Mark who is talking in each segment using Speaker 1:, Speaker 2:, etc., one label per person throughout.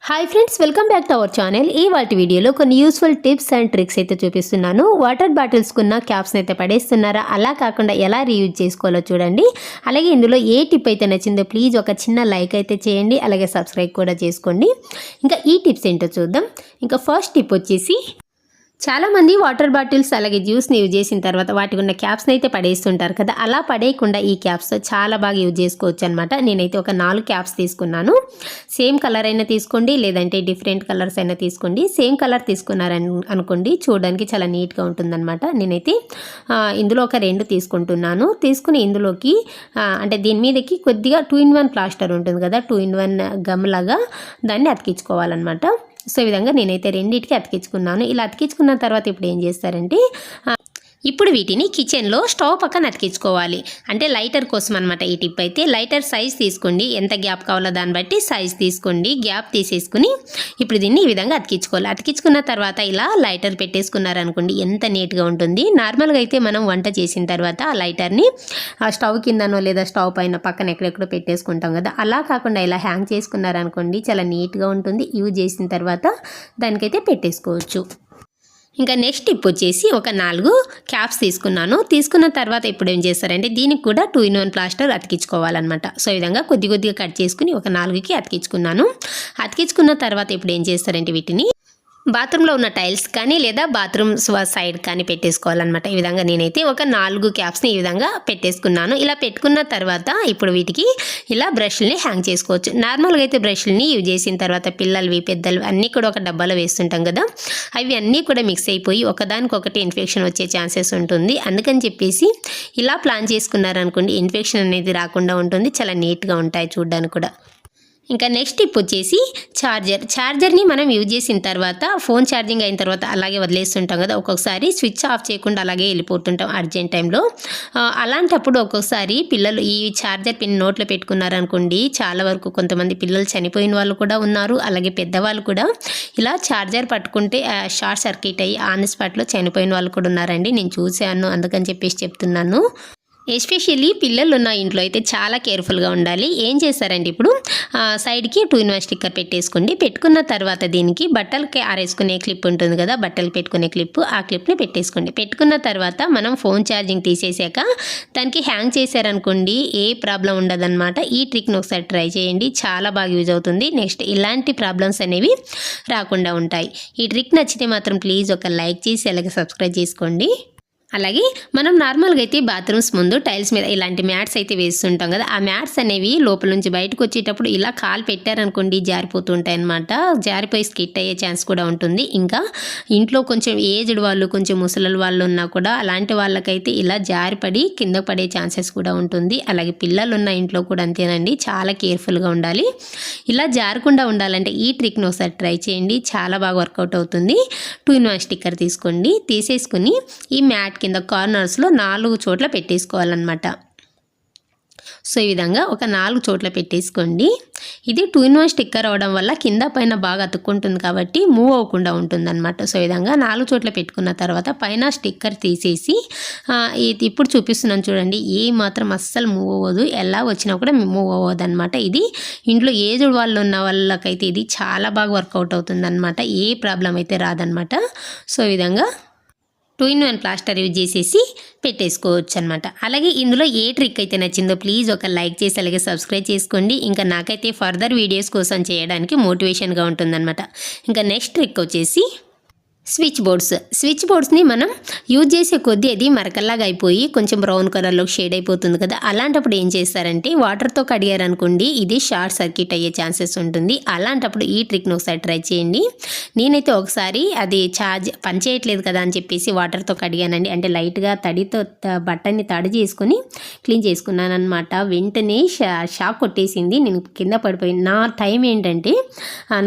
Speaker 1: Hi friends, welcome back to our channel. వాటి వీడియోలో కొన్ని యూస్ఫుల్ టిప్స్ అండ్ ట్రిక్స్ అయితే చూపిస్తున్నాను. వాటర్ బాటిల్స్కున్న క్యాప్స్ని అయితే పడేస్తున్నారా, అలా కాకుండా ఎలా రీయూజ్ చేసుకోవాలో చూడండి. అలాగే ఇందులో ఏ టిప్ అయితే నచ్చిందో ప్లీజ్ ఒక చిన్న లైక్ అయితే చేయండి, అలాగే సబ్స్క్రైబ్ కూడా చేసుకోండి. ఇంకా ఈ టిప్స్ ఏంటో చూద్దాం. ఇంకా ఫస్ట్ టిప్ వచ్చేసి, చాలామంది వాటర్ బాటిల్స్ అలాగే జ్యూస్ని యూజ్ చేసిన తర్వాత వాటికి ఉన్న క్యాప్స్ని అయితే పడేస్తుంటారు కదా. అలా పడేయకుండా ఈ క్యాప్స్తో చాలా బాగా యూజ్ చేసుకోవచ్చు అనమాట. నేనైతే ఒక 4 క్యాప్స్ తీసుకున్నాను. సేమ్ కలర్ అయినా తీసుకోండి, లేదంటే డిఫరెంట్ కలర్స్ అయినా తీసుకోండి. సేమ్ కలర్ తీసుకున్నారని అనుకోండి, చూడడానికి చాలా నీట్గా ఉంటుందన్నమాట. నేనైతే ఇందులో ఒక 2 తీసుకుంటున్నాను. తీసుకుని ఇందులోకి అంటే దీని మీదకి కొద్దిగా 2-in-1 ప్లాస్టర్ ఉంటుంది కదా, 2-in-1 గమ్ లాగా దాన్ని అతికించుకోవాలన్నమాట. సో ఈ విధంగా నేనైతే రెండింటికి అతికించుకున్నాను. ఇలా అతికించుకున్న తర్వాత ఇప్పుడు ఏం చేస్తారంటే, ఇప్పుడు వీటిని కిచెన్లో స్టవ్ పక్కన అతికించుకోవాలి. అంటే లైటర్ కోసం అనమాట ఈ టిప్ అయితే. లైటర్ సైజ్ తీసుకోండి, ఎంత గ్యాప్ కావాలో దాన్ని బట్టి సైజ్ తీసుకోండి. గ్యాప్ తీసేసుకుని ఇప్పుడు దీన్ని ఈ విధంగా అతికించుకోవాలి. అతికించుకున్న తర్వాత ఇలా లైటర్ పెట్టేసుకున్నారనుకోండి, ఎంత నీట్గా ఉంటుంది. నార్మల్గా అయితే మనం వంట చేసిన తర్వాత ఆ లైటర్ని స్టవ్ కిందనో లేదా స్టవ్ పైన పక్కన ఎక్కడెక్కడో పెట్టేసుకుంటాం కదా. అలా కాకుండా ఇలా హ్యాంగ్ చేసుకున్నారనుకోండి, చాలా నీట్గా ఉంటుంది. యూజ్ చేసిన తర్వాత దానికైతే పెట్టేసుకోవచ్చు. ఇంకా నెక్స్ట్ టిప్ వచ్చేసి, ఒక 4 క్యాప్స్ తీసుకున్నాను. తీసుకున్న తర్వాత ఇప్పుడు ఏం చేస్తారంటే, దీనికి కూడా 2-in-1 ప్లాస్టర్ అతికించుకోవాలన్నమాట. సో ఈ విధంగా కొద్దిగా కట్ చేసుకుని ఒక 4కి అతికించుకున్నాను. అతికించుకున్న తర్వాత ఇప్పుడు ఏం చేస్తారంటే, వీటిని బాత్రూంలో ఉన్న టైల్స్ కానీ లేదా బాత్రూమ్ సైడ్ కానీ పెట్టేసుకోవాలన్నమాట. ఈ విధంగా నేనైతే ఒక 4 క్యాప్స్ని ఈ విధంగా పెట్టేసుకున్నాను. ఇలా పెట్టుకున్న తర్వాత ఇప్పుడు వీటికి ఇలా బ్రష్ని హ్యాంగ్ చేసుకోవచ్చు. నార్మల్గా అయితే బ్రష్ని యూజ్ చేసిన తర్వాత పిల్లలవి పెద్దలు అన్నీ కూడా ఒక డబ్బాలో వేస్తుంటాం కదా, అవి అన్నీ కూడా మిక్స్ అయిపోయి ఒకదానికొకటి ఇన్ఫెక్షన్ వచ్చే ఛాన్సెస్ ఉంటుంది. అందుకని చెప్పేసి ఇలా ప్లాన్ చేసుకున్నారనుకోండి, ఇన్ఫెక్షన్ అనేది రాకుండా ఉంటుంది. చాలా నీట్గా ఉంటాయి చూడడానికి కూడా. ఇంకా నెక్స్ట్ టిప్ వచ్చేసి, ఛార్జర్ని మనం యూజ్ చేసిన తర్వాత ఫోన్ ఛార్జింగ్ అయిన తర్వాత అలాగే వదిలేస్తుంటాం కదా. ఒక్కొక్కసారి స్విచ్ ఆఫ్ చేయకుండా అలాగే వెళ్ళిపోతుంటాం అర్జెంట్ టైంలో. అలాంటప్పుడు ఒక్కొక్కసారి పిల్లలు ఈ ఛార్జర్ పిన్ నోట్లో పెట్టుకున్నారనుకోండి, చాలా వరకు కొంతమంది పిల్లలు చనిపోయిన వాళ్ళు కూడా ఉన్నారు. అలాగే పెద్దవాళ్ళు కూడా ఇలా ఛార్జర్ పట్టుకుంటే షార్ట్ సర్క్యూట్ అయ్యి ఆన్ స్పాట్లో చనిపోయిన వాళ్ళు కూడా ఉన్నారండి. నేను చూశాను, అందుకని చెప్పేసి చెప్తున్నాను. ఎస్పెషల్లీ పిల్లలు ఉన్న ఇంట్లో అయితే చాలా కేర్ఫుల్గా ఉండాలి. ఏం చేస్తారంటే, ఇప్పుడు సైడ్కి 2-in-1 స్టిక్కర్ పెట్టేసుకోండి. పెట్టుకున్న తర్వాత దీనికి బట్టలకి ఆరేసుకునే క్లిప్ ఉంటుంది కదా, బట్టలు పెట్టుకునే క్లిప్, ఆ క్లిప్ని పెట్టేసుకోండి. పెట్టుకున్న తర్వాత మనం ఫోన్ ఛార్జింగ్ తీసేసాక దానికి హ్యాంగ్ చేశారనుకోండి, ఏ ప్రాబ్లం ఉండదన్నమాట. ఈ ట్రిక్ను ఒకసారి ట్రై చేయండి, చాలా బాగా యూజ్ అవుతుంది. నెక్స్ట్ ఇలాంటి ప్రాబ్లమ్స్ అనేవి రాకుండా ఉంటాయి. ఈ ట్రిక్ నచ్చితే మాత్రం ప్లీజ్ ఒక లైక్ చేసి అలాగే సబ్స్క్రైబ్ చేసుకోండి. అలాగే మనం నార్మల్గా అయితే బాత్రూమ్స్ ముందు టైల్స్ మీద ఇలాంటి మ్యాట్స్ అయితే వేస్తుంటాం కదా, ఆ మ్యాట్స్ అనేవి లోపల నుంచి బయటకు వచ్చేటప్పుడు ఇలా కాలు పెట్టారనుకోండి జారిపోతుంటాయి అన్నమాట. జారిపోయి స్కిట్ అయ్యే ఛాన్స్ కూడా ఉంటుంది. ఇంకా ఇంట్లో కొంచెం ఏజ్డ్ వాళ్ళు, కొంచెం ముసలి వాళ్ళు ఉన్నా కూడా అలాంటి వాళ్ళకైతే ఇలా జారిపడి కింద పడే ఛాన్సెస్ కూడా ఉంటుంది. అలాగే పిల్లలు ఉన్న ఇంట్లో కూడా అంతేనండి, చాలా కేర్ఫుల్గా ఉండాలి. ఇలా జారకుండా ఉండాలంటే ఈ ట్రిక్ను ఒకసారి ట్రై చేయండి, చాలా బాగా వర్కౌట్ అవుతుంది. 2-in-1 స్టిక్కర్ తీసుకోండి, తీసేసుకుని ఈ మ్యాట్ కింద కార్నర్స్లో 4 చోట్ల పెట్టేసుకోవాలన్నమాట. సో ఈ విధంగా ఒక 4 చోట్ల పెట్టేసుకోండి. ఇది 2-in-1 స్టిక్కర్ అవడం వల్ల కింద పైన బాగా అతుక్కుంటుంది కాబట్టి మూవ్ అవ్వకుండా ఉంటుందన్నమాట. సో ఈ విధంగా 4 చోట్ల పెట్టుకున్న తర్వాత పైన స్టిక్కర్ తీసేసి ఇప్పుడు చూపిస్తున్నాను చూడండి, ఏ మాత్రం అస్సలు మూవ్ అవ్వదు. ఎలా వచ్చినా కూడా మూవ్ అవ్వదు అనమాట. ఇది ఇంట్లో ఏజ్డ్ వాళ్ళు ఉన్న వాళ్ళకైతే ఇది చాలా బాగా వర్కౌట్ అవుతుందన్నమాట. ఏ ప్రాబ్లం అయితే రాదనమాట. సో ఈ విధంగా 2-in-1 ప్లాస్టర్ యూజ్ చేసేసి పెట్టేసుకోవచ్చు అనమాట. అలాగే ఇందులో ఏ ట్రిక్ అయితే నచ్చిందో ప్లీజ్ ఒక లైక్ చేసి అలాగే సబ్స్క్రైబ్ చేసుకోండి. ఇంకా నాకైతే ఫర్దర్ వీడియోస్ కోసం చేయడానికి మోటివేషన్గా ఉంటుందన్నమాట. ఇంకా నెక్స్ట్ ట్రిక్ వచ్చేసి, స్విచ్ బోర్డ్స్ని మనం యూజ్ చేసే కొద్దీ అది మరకల్లాగా అయిపోయి కొంచెం బ్రౌన్ కలర్లో షేడ్ అయిపోతుంది కదా. అలాంటప్పుడు ఏం చేస్తారంటే, వాటర్తో కడిగారనుకోండి, ఇది షార్ట్ సర్క్యూట్ అయ్యే ఛాన్సెస్ ఉంటుంది. అలాంటప్పుడు ఈ ట్రిక్ను ఒకసారి ట్రై చేయండి. నేనైతే ఒకసారి అది పనిచేయట్లేదు కదా అని చెప్పేసి వాటర్తో కడిగానండి. అంటే లైట్గా తడితో బట్టని తడి చేసుకొని క్లీన్ చేసుకున్నాను అనమాట. వెంటనే షాక్ కొట్టేసింది, నేను కింద పడిపోయింది. నా టైం ఏంటంటే,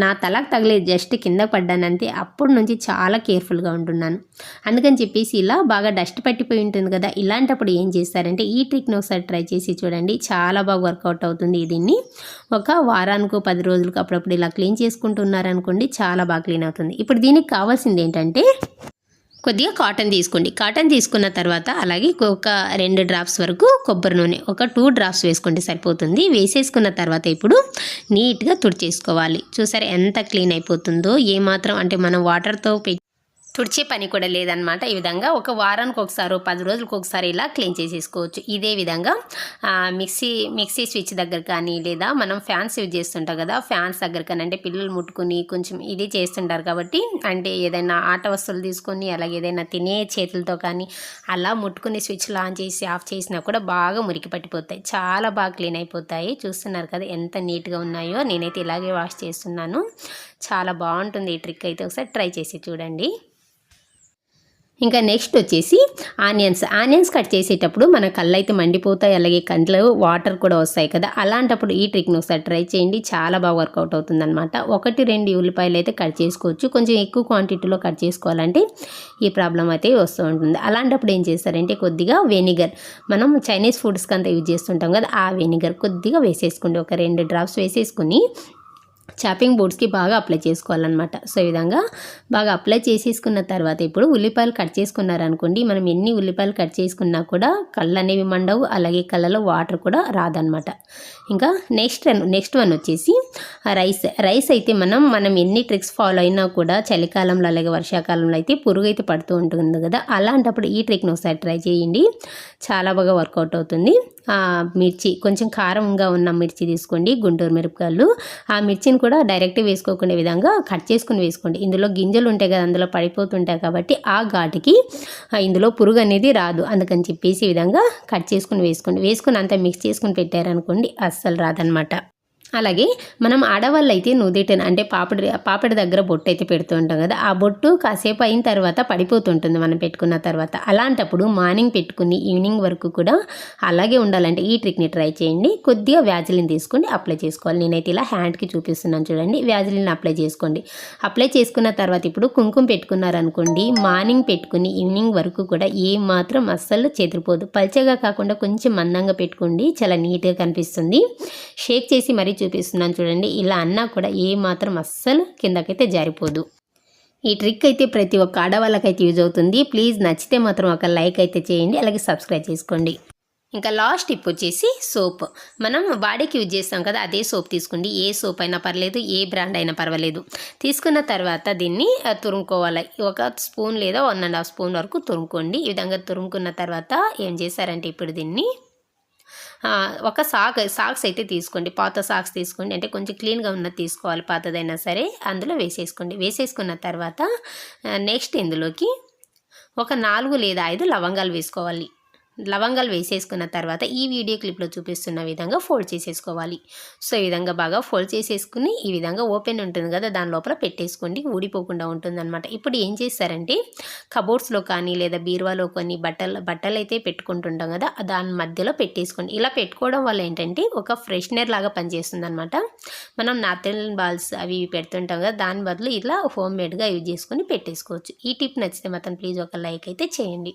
Speaker 1: నా తలకు తగలేదు, జస్ట్ కింద పడ్డానంతే. అప్పటి నుంచి చాలా కేర్ఫుల్గా ఉంటున్నాను. అందుకని చెప్పేసి ఇలా బాగా డస్ట్ పట్టిపోయి ఉంటుంది కదా, ఇలాంటప్పుడు ఏం చేస్తారంటే ఈ ట్రిక్ని ఒకసారి ట్రై చేసి చూడండి, చాలా బాగా వర్కౌట్ అవుతుంది. దీన్ని ఒక వారానికో 10 రోజులకు అప్పుడప్పుడు ఇలా క్లీన్ చేసుకుంటున్నారనుకోండి, చాలా బాగా క్లీన్ అవుతుంది. ఇప్పుడు దీనికి కావాల్సింది ఏంటంటే, కొద్దిగా కాటన్ తీసుకోండి. కాటన్ తీసుకున్న తర్వాత అలాగే ఒక 2 డ్రాప్స్ వరకు కొబ్బరి నూనె, ఒక 2 డ్రాప్స్ వేసుకోండి సరిపోతుంది. వేసేసుకున్న తర్వాత ఇప్పుడు నీట్గా తుడిచేసుకోవాలి. చూసారా ఎంత క్లీన్ అయిపోతుందో, ఏమాత్రం అంటే మనం వాటర్తో తుడిచే పని కూడా లేదనమాట. ఈ విధంగా ఒక వారానికి ఒకసారి 10 రోజులకు ఒకసారి ఇలా క్లీన్ చేసేసుకోవచ్చు. ఇదే విధంగా మిక్సీ స్విచ్ దగ్గర కానీ లేదా మనం ఫ్యాన్స్ యూజ్ చేస్తుంటాం కదా, ఫ్యాన్స్ దగ్గర కానీ అంటే పిల్లలు ముట్టుకుని కొంచెం ఇది చేస్తుంటారు కాబట్టి, అంటే ఏదైనా ఆట వస్తువులు తీసుకొని అలాగే ఏదైనా తినే చేతులతో కానీ అలా ముట్టుకుని స్విచ్లు ఆన్ చేసి ఆఫ్ చేసినా కూడా బాగా మురికి పట్టిపోతాయి. చాలా బాగా క్లీన్ అయిపోతాయి. చూస్తున్నారు కదా ఎంత నీట్గా ఉన్నాయో. నేనైతే ఇలాగే వాష్ చేస్తున్నాను. చాలా బాగుంటుంది ఈ ట్రిక్ అయితే, ఒకసారి ట్రై చేసి చూడండి. ఇంకా నెక్స్ట్ వచ్చేసి ఆనియన్స్ కట్ చేసేటప్పుడు మన కళ్ళు అయితే మండిపోతాయి, అలాగే కంట్లో వాటర్ కూడా వస్తాయి కదా. అలాంటప్పుడు ఈ ట్రిక్ను ఒకసారి ట్రై చేయండి. చాలా బాగా వర్కౌట్ అవుతుందన్నమాట. 1-2 ఉల్లిపాయలు అయితే కట్ చేసుకోవచ్చు. కొంచెం ఎక్కువ క్వాంటిటీలో కట్ చేసుకోవాలంటే ఈ ప్రాబ్లం అయితే వస్తూ ఉంటుంది. అలాంటప్పుడు ఏం చేస్తారంటే కొద్దిగా వెనిగర్, మనం చైనీస్ ఫుడ్స్కి అంతా యూజ్ చేస్తుంటాం కదా, ఆ వెనిగర్ కొద్దిగా వేసేసుకోండి. ఒక 2 డ్రాప్స్ వేసేసుకుని చాపింగ్ బోర్డ్స్కి బాగా అప్లై చేసుకోవాలన్నమాట. సో ఈ విధంగా బాగా అప్లై చేసేసుకున్న తర్వాత ఇప్పుడు ఉల్లిపాయలు కట్ చేసుకున్నారనుకోండి, మనం ఎన్ని ఉల్లిపాయలు కట్ చేసుకున్నా కూడా కళ్ళు అనేవి మండవు, అలాగే కళ్ళలో వాటర్ కూడా రాదనమాట. ఇంకా నెక్స్ట్ వన్ వచ్చేసి రైస్ అయితే మనం ఎన్ని ట్రిక్స్ ఫాలో అయినా కూడా చలికాలంలో అలాగే వర్షాకాలంలో అయితే పురుగు అయితే పడుతూ ఉంటుంది కదా. అలాంటప్పుడు ఈ ట్రిక్ను ఒకసారి ట్రై చేయండి. చాలా బాగా వర్కౌట్ అవుతుంది. మిర్చి, కొంచెం కారంగా ఉన్న మిర్చి తీసుకోండి, గుంటూరు మిరపకాయలు. ఆ మిర్చిని కూడా డైరెక్ట్ వేసుకోకుండా విధంగా కట్ చేసుకుని వేసుకోండి. ఇందులో గింజలు ఉంటాయి కదా, అందులో పడిపోతుంటాయి కాబట్టి ఆ ఘాటుకి ఇందులో పురుగు అనేది రాదు. అందుకని చెప్పేసి ఈ విధంగా కట్ చేసుకుని వేసుకుని అంతా మిక్స్ చేసుకుని పెట్టారనుకోండి, అస్సలు రాదనమాట. అలాగే మనం ఆడవాళ్ళు అయితే నుదిటిన అంటే పాపడి దగ్గర బొట్టు అయితే పెడుతూ ఉంటాం కదా, ఆ బొట్టు కాసేపు అయిన తర్వాత పడిపోతుంటుంది మనం పెట్టుకున్న తర్వాత. అలాంటప్పుడు మార్నింగ్ పెట్టుకుని ఈవినింగ్ వరకు కూడా అలాగే ఉండాలంటే ఈ ట్రిక్ని ట్రై చేయండి. కొద్దిగా వ్యాజిలిన్ తీసుకొని అప్లై చేసుకోవాలి. నేనైతే ఇలా హ్యాండ్కి చూపిస్తున్నాను చూడండి. వ్యాజిలిన్ అప్లై చేసుకోండి. అప్లై చేసుకున్న తర్వాత ఇప్పుడు కుంకుమ పెట్టుకున్నారనుకోండి, మార్నింగ్ పెట్టుకుని ఈవినింగ్ వరకు కూడా ఏమాత్రం అస్సలు చెదిరిపోదు. పల్చగా కాకుండా కొంచెం మందంగా పెట్టుకోండి, చాలా నీట్గా కనిపిస్తుంది. షేక్ చేసి మరీ చూపిస్తున్నాను చూడండి. ఇలా అన్నా కూడా ఏ మాత్రం అస్సలు కిందకైతే జారిపోదు. ఈ ట్రిక్ అయితే ప్రతి ఒక్క ఆడవాళ్ళకైతే యూజ్ అవుతుంది. ప్లీజ్ నచ్చితే మాత్రం ఒక లైక్ అయితే చేయండి, అలాగే సబ్స్క్రైబ్ చేసుకోండి. ఇంకా లాస్ట్ టిప్ వచ్చేసి సోప్. మనం బాడీకి యూజ్ చేస్తాం కదా, అదే సోప్ తీసుకోండి. ఏ సోప్ అయినా పర్లేదు, ఏ బ్రాండ్ అయినా పర్వాలేదు. తీసుకున్న తర్వాత దీన్ని తురుముకోవాలి. 1 స్పూన్ లేదా 1.5 స్పూన్ వరకు తురుముకోండి. ఈ విధంగా తురుముకున్న తర్వాత ఏం చేశారంటే ఇప్పుడు దీన్ని ఒక సాక్స్ అయితే తీసుకోండి. పాత సాక్స్ తీసుకోండి, అంటే కొంచెం క్లీన్గా ఉన్నది తీసుకోవాలి, పాతదైనా సరే. అందులో వేసేసుకోండి. వేసేసుకున్న తర్వాత నెక్స్ట్ ఇందులోకి ఒక 4 లేదా 5 లవంగాలు వేసుకోవాలి. లవంగాలు వేసేసుకున్న తర్వాత ఈ వీడియో క్లిప్లో చూపిస్తున్న విధంగా ఫోల్డ్ చేసేసుకోవాలి. సో ఈ విధంగా బాగా ఫోల్డ్ చేసేసుకుని ఈ విధంగా ఓపెన్ ఉంటుంది కదా, దాని లోపల పెట్టేసుకోండి, ఊడిపోకుండా ఉంటుందన్నమాట. ఇప్పుడు ఏం చేస్తారంటే కబోర్డ్స్లో కానీ లేదా బీరువాలో కొన్ని బట్టలు అయితే పెట్టుకుంటుంటాం కదా, దాని మధ్యలో పెట్టేసుకోండి. ఇలా పెట్టుకోవడం వల్ల ఏంటంటే ఒక ఫ్రెషనర్ లాగా పనిచేస్తుంది అనమాట. మనం నాప్కిన్ బాల్స్ అవి పెడుతుంటాం కదా, దాని బదులు ఇలా హోమ్ మేడ్గా యూజ్ చేసుకొని పెట్టేసుకోవచ్చు. ఈ టిప్ నచ్చితే మాత్రం ప్లీజ్ ఒక లైక్ అయితే చేయండి.